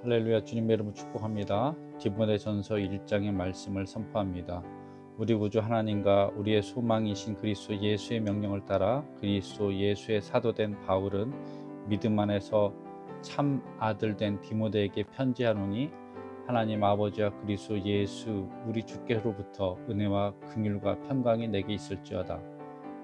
할렐루야. 주님의 이름으로 축복합니다. 디모데전서 1장의 말씀을 선포합니다. 우리 구주 하나님과 우리의 소망이신 그리스도 예수의 명령을 따라 그리스도 예수의 사도된 바울은 믿음 안에서 참 아들 된 디모데에게 편지하노니, 하나님 아버지와 그리스도 예수 우리 주께로부터 은혜와 긍휼과 평강이 내게 있을지어다.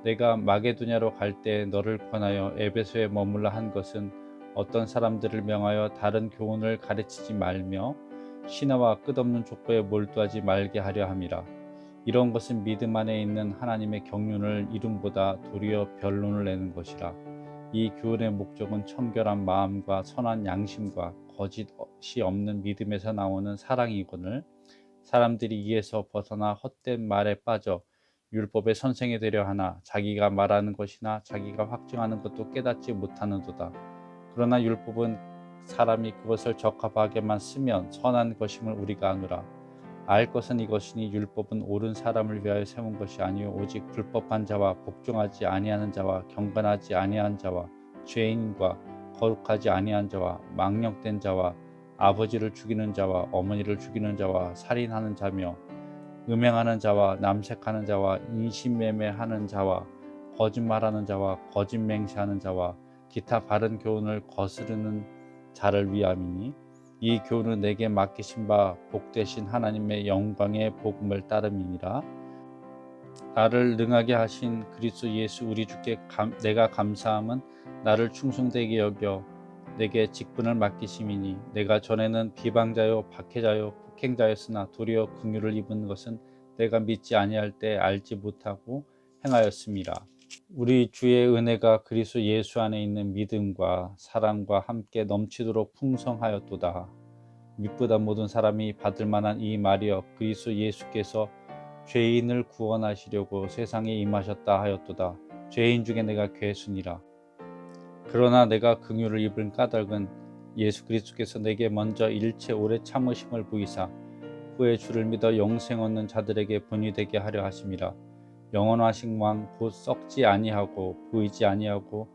내가 마게도냐로 갈 때 너를 권하여 에베소에 머물라 한 것은 어떤 사람들을 명하여 다른 교훈을 가르치지 말며 신화와 끝없는 족보에 몰두하지 말게 하려 함이라. 이런 것은 믿음 안에 있는 하나님의 경륜을 이름보다 도리어 변론을 내는 것이라. 이 교훈의 목적은 청결한 마음과 선한 양심과 거짓이 없는 믿음에서 나오는 사랑이거늘, 사람들이 이에서 벗어나 헛된 말에 빠져 율법의 선생이 되려 하나 자기가 말하는 것이나 자기가 확증하는 것도 깨닫지 못하는도다. 그러나 율법은 사람이 그것을 적합하게만 쓰면 선한 것임을 우리가 아노라. 알 것은 이것이니 율법은 옳은 사람을 위하여 세운 것이 아니요 오직 불법한 자와 복종하지 아니하는 자와 경건하지 아니한 자와 죄인과 거룩하지 아니한 자와 망령된 자와 아버지를 죽이는 자와 어머니를 죽이는 자와 살인하는 자며 음행하는 자와 남색하는 자와 인신매매하는 자와 거짓말하는 자와 거짓 맹세하는 자와 기타 바른 교훈을 거스르는 자를 위함이니, 이 교훈은 내게 맡기신 바 복되신 하나님의 영광의 복음을 따름이니라. 나를 능하게 하신 그리스도 예수 우리 주께 내가 감사함은 나를 충성되게 여겨 내게 직분을 맡기심이니, 내가 전에는 비방자요 박해자요 폭행자였으나 도리어 긍휼을 입은 것은 내가 믿지 아니할 때 알지 못하고 행하였음이라. 우리 주의 은혜가 그리스도 예수 안에 있는 믿음과 사랑과 함께 넘치도록 풍성하였도다. 믿보다 모든 사람이 받을 만한 이 말이여, 그리스도 예수께서 죄인을 구원하시려고 세상에 임하셨다 하였도다. 죄인 중에 내가 괴순이라. 그러나 내가 긍휼을 입은 까닭은 예수 그리스도께서 내게 먼저 일체 오래 참으심을 보이사 후에 주를 믿어 영생 얻는 자들에게 본이 되게 하려 하심이라. 영원하신 왕 곧 썩지 아니하고 보이지 아니하고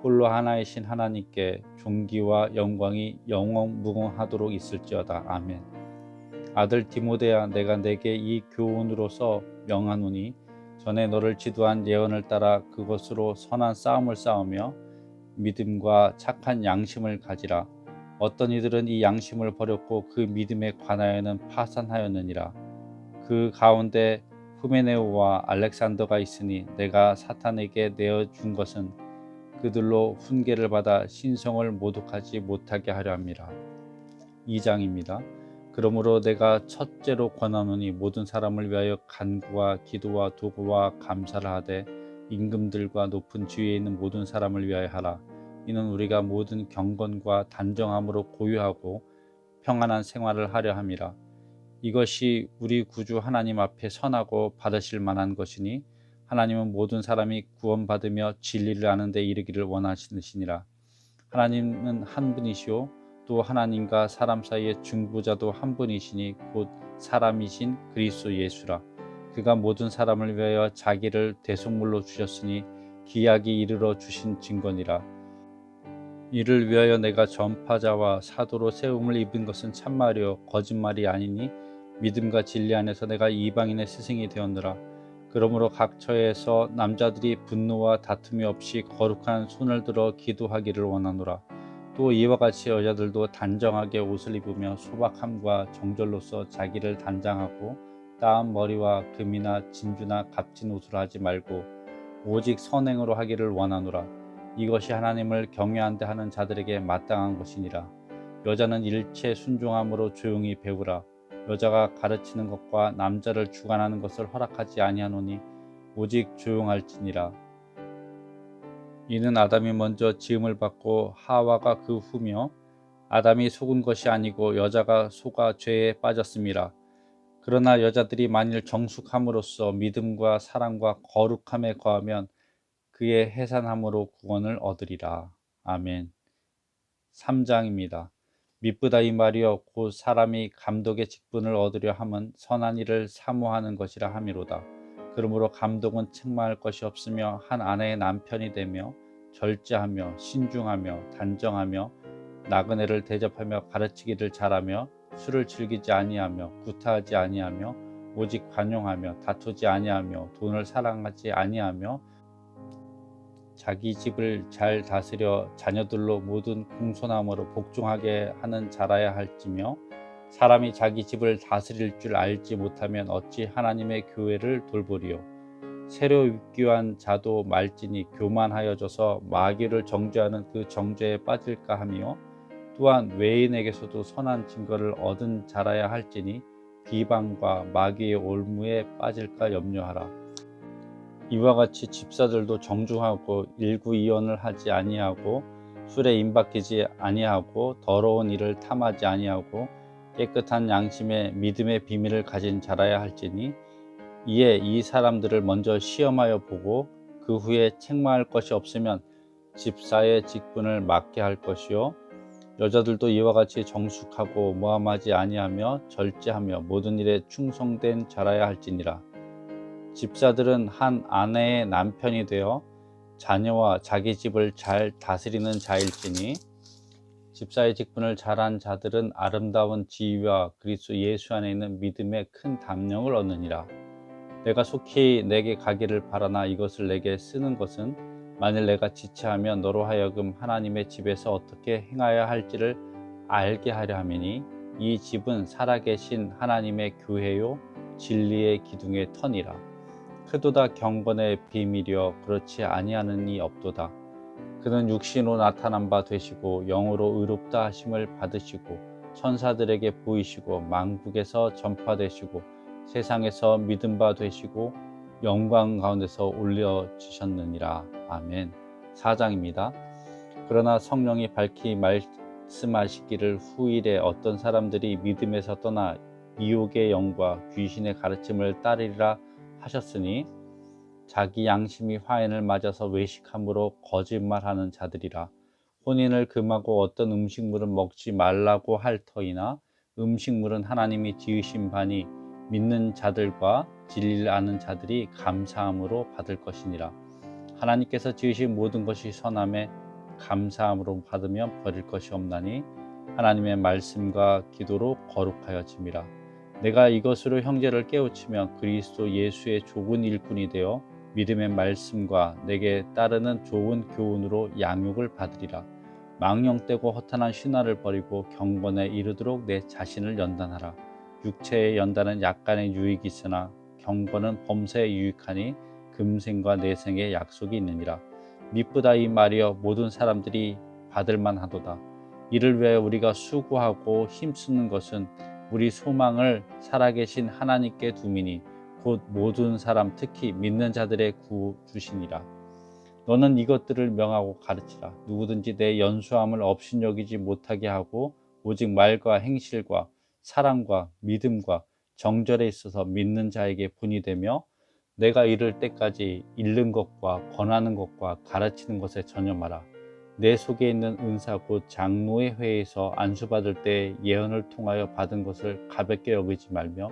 홀로 하나이신 하나님께 존귀와 영광이 영원 무궁하도록 있을지어다. 아멘. 아들 디모데야, 내가 내게 이 교훈으로서 명하노니, 전에 너를 지도한 예언을 따라 그것으로 선한 싸움을 싸우며 믿음과 착한 양심을 가지라. 어떤 이들은 이 양심을 버렸고 그 믿음에 관하여는 파산하였느니라. 그 가운데 후메네오와 알렉산더가 있으니 내가 사탄에게 내어준 것은 그들로 훈계를 받아 신성을 모독하지 못하게 하려 함이라. 2장입니다. 그러므로 내가 첫째로 권하노니, 모든 사람을 위하여 간구와 기도와 도구와 감사를 하되 임금들과 높은 지위에 있는 모든 사람을 위하여 하라. 이는 우리가 모든 경건과 단정함으로 고요하고 평안한 생활을 하려 함이라. 이것이 우리 구주 하나님 앞에 선하고 받으실 만한 것이니, 하나님은 모든 사람이 구원받으며 진리를 아는 데 이르기를 원하시느시니라. 하나님은 한 분이시요 또 하나님과 사람 사이의 중보자도 한 분이시니 곧 사람이신 그리스도 예수라. 그가 모든 사람을 위하여 자기를 대속물로 주셨으니 기약이 이르러 주신 증거니라. 이를 위하여 내가 전파자와 사도로 세움을 입은 것은 참말이요 거짓말이 아니니, 믿음과 진리 안에서 내가 이방인의 스승이 되었느라. 그러므로 각 처에서 남자들이 분노와 다툼이 없이 거룩한 손을 들어 기도하기를 원하노라. 또 이와 같이 여자들도 단정하게 옷을 입으며 소박함과 정절로서 자기를 단장하고 따은 머리와 금이나 진주나 값진 옷으로 하지 말고 오직 선행으로 하기를 원하노라. 이것이 하나님을 경외한데 하는 자들에게 마땅한 것이니라. 여자는 일체 순종함으로 조용히 배우라. 여자가 가르치는 것과 남자를 주관하는 것을 허락하지 아니하노니 오직 조용할지니라. 이는 아담이 먼저 지음을 받고 하와가 그 후며, 아담이 속은 것이 아니고 여자가 속아 죄에 빠졌음이라. 그러나 여자들이 만일 정숙함으로써 믿음과 사랑과 거룩함에 거하면 그의 해산함으로 구원을 얻으리라. 아멘. 3장입니다. 미쁘다 이 말이여, 곧 사람이 감독의 직분을 얻으려 함은 선한 일을 사모하는 것이라 함이로다. 그러므로 감독은 책망할 것이 없으며 한 아내의 남편이 되며 절제하며 신중하며 단정하며 나그네를 대접하며 가르치기를 잘하며 술을 즐기지 아니하며 구타하지 아니하며 오직 관용하며 다투지 아니하며 돈을 사랑하지 아니하며 자기 집을 잘 다스려 자녀들로 모든 공손함으로 복종하게 하는 자라야 할지며 사람이 자기 집을 다스릴 줄 알지 못하면 어찌 하나님의 교회를 돌보리요. 새로 입교한 자도 말지니 교만하여져서 마귀를 정죄하는 그 정죄에 빠질까 하며 또한 외인에게서도 선한 증거를 얻은 자라야 할지니 비방과 마귀의 올무에 빠질까 염려하라. 이와 같이 집사들도 정중하고 일구이언을 하지 아니하고 술에 임박이지 아니하고 더러운 일을 탐하지 아니하고 깨끗한 양심에 믿음의 비밀을 가진 자라야 할지니 이에 이 사람들을 먼저 시험하여 보고 그 후에 책망할 것이 없으면 집사의 직분을 맡게 할 것이요 여자들도 이와 같이 정숙하고 모함하지 아니하며 절제하며 모든 일에 충성된 자라야 할지니라. 집사들은 한 아내의 남편이 되어 자녀와 자기 집을 잘 다스리는 자일지니 집사의 직분을 잘한 자들은 아름다운 지위와 그리스도 예수 안에 있는 믿음의 큰 담력을 얻느니라. 내가 속히 내게 가기를 바라나 이것을 내게 쓰는 것은 만일 내가 지체하면 너로 하여금 하나님의 집에서 어떻게 행하여야 할지를 알게 하려 함이니 이 집은 살아계신 하나님의 교회요 진리의 기둥의 터니라. 크도다 경건의 비밀이여 그렇지 아니하는 이 없도다. 그는 육신으로 나타난 바 되시고 영으로 의롭다 하심을 받으시고 천사들에게 보이시고 만국에서 전파되시고 세상에서 믿음 바 되시고 영광 가운데서 올려지셨느니라. 아멘. 4장입니다. 그러나 성령이 밝히 말씀하시기를 후일에 어떤 사람들이 믿음에서 떠나 미혹의 영과 귀신의 가르침을 따르리라 하셨으니 자기 양심이 화인을 맞아서 외식함으로 거짓말하는 자들이라. 혼인을 금하고 어떤 음식물은 먹지 말라고 할 터이나 음식물은 하나님이 지으신 바니 믿는 자들과 진리를 아는 자들이 감사함으로 받을 것이니라. 하나님께서 지으신 모든 것이 선함에 감사함으로 받으면 버릴 것이 없나니 하나님의 말씀과 기도로 거룩하여짐이라. 내가 이것으로 형제를 깨우치면 그리스도 예수의 좋은 일꾼이 되어 믿음의 말씀과 내게 따르는 좋은 교훈으로 양육을 받으리라. 망령되고 허탄한 신화를 버리고 경건에 이르도록 내 자신을 연단하라. 육체의 연단은 약간의 유익이 있으나 경건은 범사에 유익하니 금생과 내생의 약속이 있느니라. 미쁘다 이 말이여 모든 사람들이 받을 만하도다. 이를 위하여 우리가 수고하고 힘쓰는 것은 우리 소망을 살아계신 하나님께 두미니 곧 모든 사람 특히 믿는 자들의 구주시니라. 너는 이것들을 명하고 가르치라. 누구든지 내 연수함을 업신여기지 못하게 하고 오직 말과 행실과 사랑과 믿음과 정절에 있어서 믿는 자에게 본이 되며 내가 이를 때까지 잃는 것과 권하는 것과 가르치는 것에 전념하라. 내 속에 있는 은사 곧 장로의 회에서 안수받을 때 예언을 통하여 받은 것을 가볍게 여기지 말며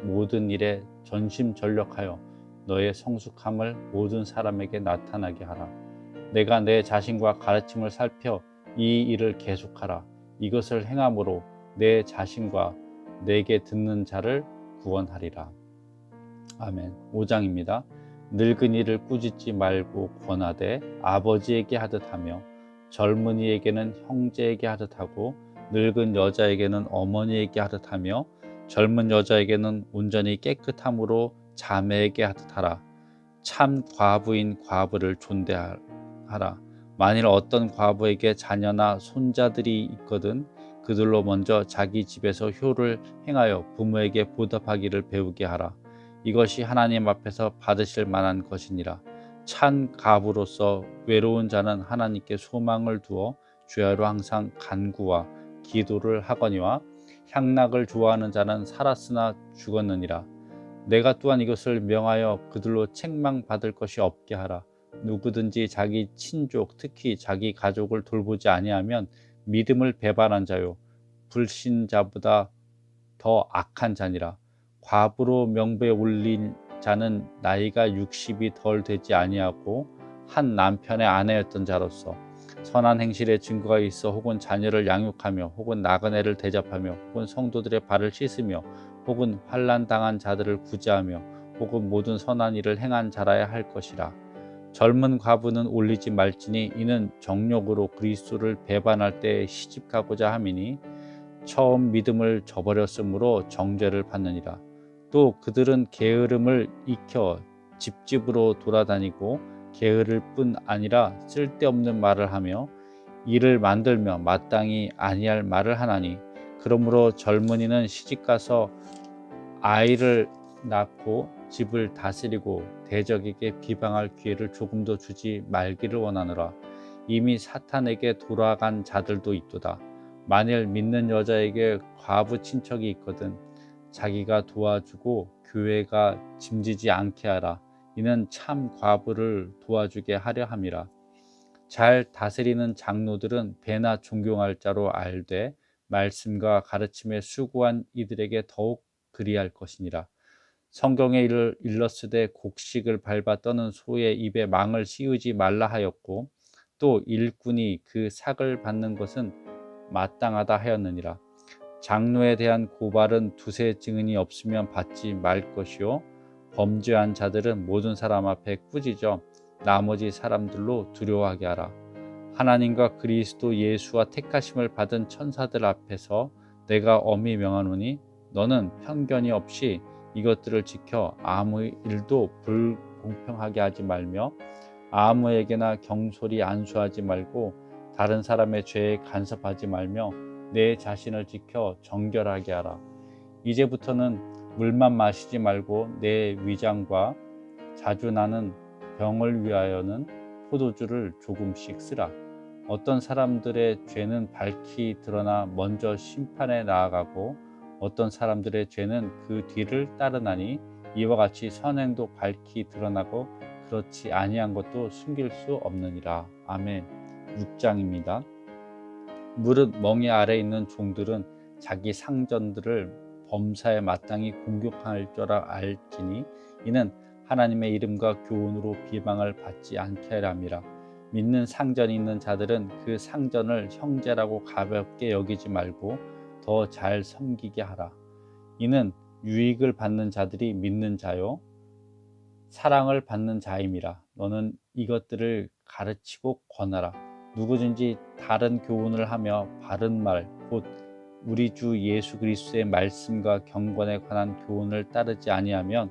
모든 일에 전심전력하여 너의 성숙함을 모든 사람에게 나타나게 하라. 내가 내 자신과 가르침을 살펴 이 일을 계속하라. 이것을 행함으로 내 자신과 내게 듣는 자를 구원하리라. 아멘. 5장입니다. 늙은이를 꾸짖지 말고 권하되 아버지에게 하듯 하며 젊은이에게는 형제에게 하듯 하고 늙은 여자에게는 어머니에게 하듯 하며 젊은 여자에게는 온전히 깨끗함으로 자매에게 하듯 하라. 참 과부인 과부를 존대하라. 만일 어떤 과부에게 자녀나 손자들이 있거든 그들로 먼저 자기 집에서 효를 행하여 부모에게 보답하기를 배우게 하라. 이것이 하나님 앞에서 받으실 만한 것이니라. 찬 가부로서 외로운 자는 하나님께 소망을 두어 주야로 항상 간구와 기도를 하거니와 향락을 좋아하는 자는 살았으나 죽었느니라. 내가 또한 이것을 명하여 그들로 책망받을 것이 없게 하라. 누구든지 자기 친족 특히 자기 가족을 돌보지 아니하면 믿음을 배반한 자요 불신자보다 더 악한 자니라. 과부로 명부에 올린 자는 나이가 60이 덜 되지 아니하고 한 남편의 아내였던 자로서 선한 행실의 증거가 있어 혹은 자녀를 양육하며 혹은 나그네를 대접하며 혹은 성도들의 발을 씻으며 혹은 환난 당한 자들을 구제하며 혹은 모든 선한 일을 행한 자라야 할 것이라. 젊은 과부는 올리지 말지니 이는 정욕으로 그리스도를 배반할 때 시집가고자 함이니 처음 믿음을 저버렸으므로 정죄를 받느니라. 또 그들은 게으름을 익혀 집집으로 돌아다니고 게으를 뿐 아니라 쓸데없는 말을 하며 일을 만들며 마땅히 아니할 말을 하나니, 그러므로 젊은이는 시집가서 아이를 낳고 집을 다스리고 대적에게 비방할 기회를 조금도 주지 말기를 원하노라. 이미 사탄에게 돌아간 자들도 있도다. 만일 믿는 여자에게 과부 친척이 있거든 자기가 도와주고 교회가 짐지지 않게 하라. 이는 참 과부를 도와주게 하려 함이라. 잘 다스리는 장로들은 배나 존경할 자로 알되 말씀과 가르침에 수고한 이들에게 더욱 그리할 것이니라. 성경에 일렀으되 곡식을 밟아 떠는 소의 입에 망을 씌우지 말라 하였고 또 일꾼이 그 삭을 받는 것은 마땅하다 하였느니라. 장로에 대한 고발은 두세 증인이 없으면 받지 말 것이요 범죄한 자들은 모든 사람 앞에 꾸짖어 나머지 사람들로 두려워하게 하라. 하나님과 그리스도 예수와 택하심을 받은 천사들 앞에서 내가 엄히 명하노니 너는 편견이 없이 이것들을 지켜 아무 일도 불공평하게 하지 말며 아무에게나 경솔히 안수하지 말고 다른 사람의 죄에 간섭하지 말며 내 자신을 지켜 정결하게 하라. 이제부터는 물만 마시지 말고 내 위장과 자주 나는 병을 위하여는 포도주를 조금씩 쓰라. 어떤 사람들의 죄는 밝히 드러나 먼저 심판에 나아가고 어떤 사람들의 죄는 그 뒤를 따르나니 이와 같이 선행도 밝히 드러나고 그렇지 아니한 것도 숨길 수 없느니라. 아멘. 6장입니다. 무릇 멍에 아래 있는 종들은 자기 상전들을 범사에 마땅히 공격할 줄 알지니 이는 하나님의 이름과 교훈으로 비방을 받지 않게 하려 함이라. 믿는 상전이 있는 자들은 그 상전을 형제라고 가볍게 여기지 말고 더 잘 섬기게 하라. 이는 유익을 받는 자들이 믿는 자요 사랑을 받는 자임이라. 너는 이것들을 가르치고 권하라. 누구든지 다른 교훈을 하며 바른 말 곧 우리 주 예수 그리스도의 말씀과 경건에 관한 교훈을 따르지 아니하면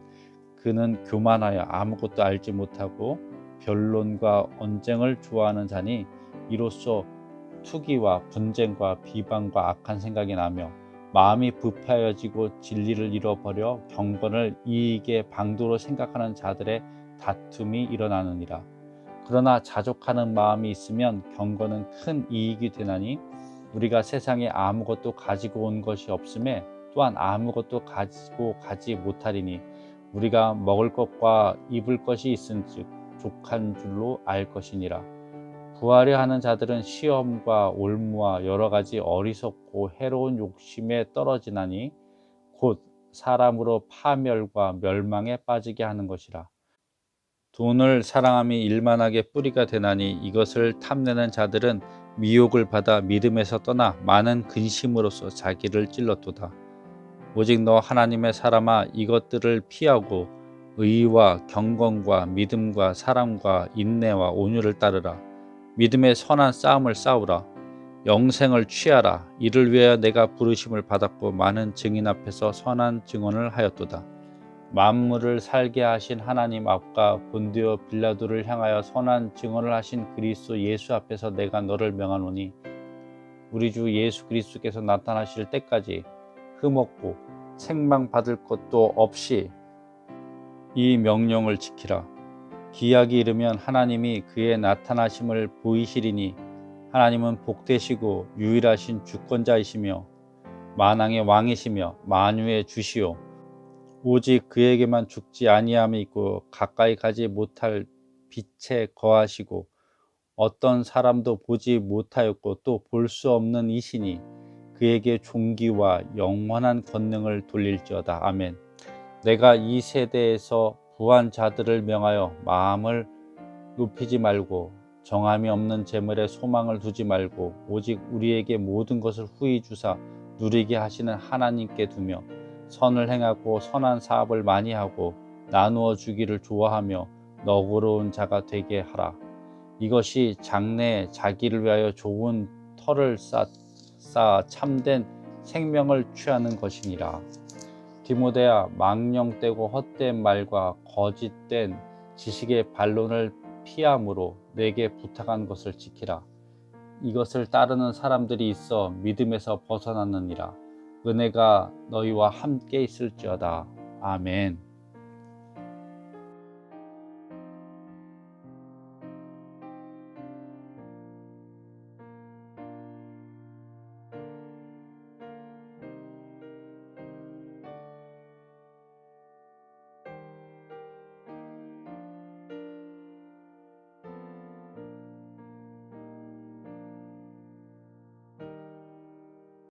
그는 교만하여 아무것도 알지 못하고 변론과 언쟁을 좋아하는 자니 이로써 투기와 분쟁과 비방과 악한 생각이 나며 마음이 부패하여지고 진리를 잃어버려 경건을 이익의 방도로 생각하는 자들의 다툼이 일어나느니라. 그러나 자족하는 마음이 있으면 경건은 큰 이익이 되나니 우리가 세상에 아무것도 가지고 온 것이 없음에 또한 아무것도 가지고 가지 못하리니 우리가 먹을 것과 입을 것이 있은즉 족한 줄로 알 것이니라. 구하려 하는 자들은 시험과 올무와 여러 가지 어리석고 해로운 욕심에 떨어지나니 곧 사람으로 파멸과 멸망에 빠지게 하는 것이라. 돈을 사랑함이 일만하게 뿌리가 되나니 이것을 탐내는 자들은 미혹을 받아 믿음에서 떠나 많은 근심으로써 자기를 찔렀도다. 오직 너 하나님의 사람아 이것들을 피하고 의와 경건과 믿음과 사랑과 인내와 온유를 따르라. 믿음의 선한 싸움을 싸우라. 영생을 취하라. 이를 위하여 내가 부르심을 받았고 많은 증인 앞에서 선한 증언을 하였도다. 만물을 살게 하신 하나님 앞과 본디오 빌라도를 향하여 선한 증언을 하신 그리스도 예수 앞에서 내가 너를 명하노니 우리 주 예수 그리스도께서 나타나실 때까지 흠없고 책망 받을 것도 없이 이 명령을 지키라. 기약이 이르면 하나님이 그의 나타나심을 보이시리니 하나님은 복되시고 유일하신 주권자이시며 만왕의 왕이시며 만유의 주시오 오직 그에게만 죽지 아니함이 있고 가까이 가지 못할 빛에 거하시고 어떤 사람도 보지 못하였고 또 볼 수 없는 이시니 그에게 존귀와 영원한 권능을 돌릴지어다. 아멘. 내가 이 세대에서 부한 자들을 명하여 마음을 높이지 말고 정함이 없는 재물에 소망을 두지 말고 오직 우리에게 모든 것을 후히 주사 누리게 하시는 하나님께 두며 선을 행하고 선한 사업을 많이 하고 나누어 주기를 좋아하며 너그러운 자가 되게 하라. 이것이 장래에 자기를 위하여 좋은 터를 쌓아 참된 생명을 취하는 것이니라. 디모데야, 망령되고 헛된 말과 거짓된 지식의 반론을 피함으로 내게 부탁한 것을 지키라. 이것을 따르는 사람들이 있어 믿음에서 벗어났느니라. 은혜가 너희와 함께 있을지어다. 아멘.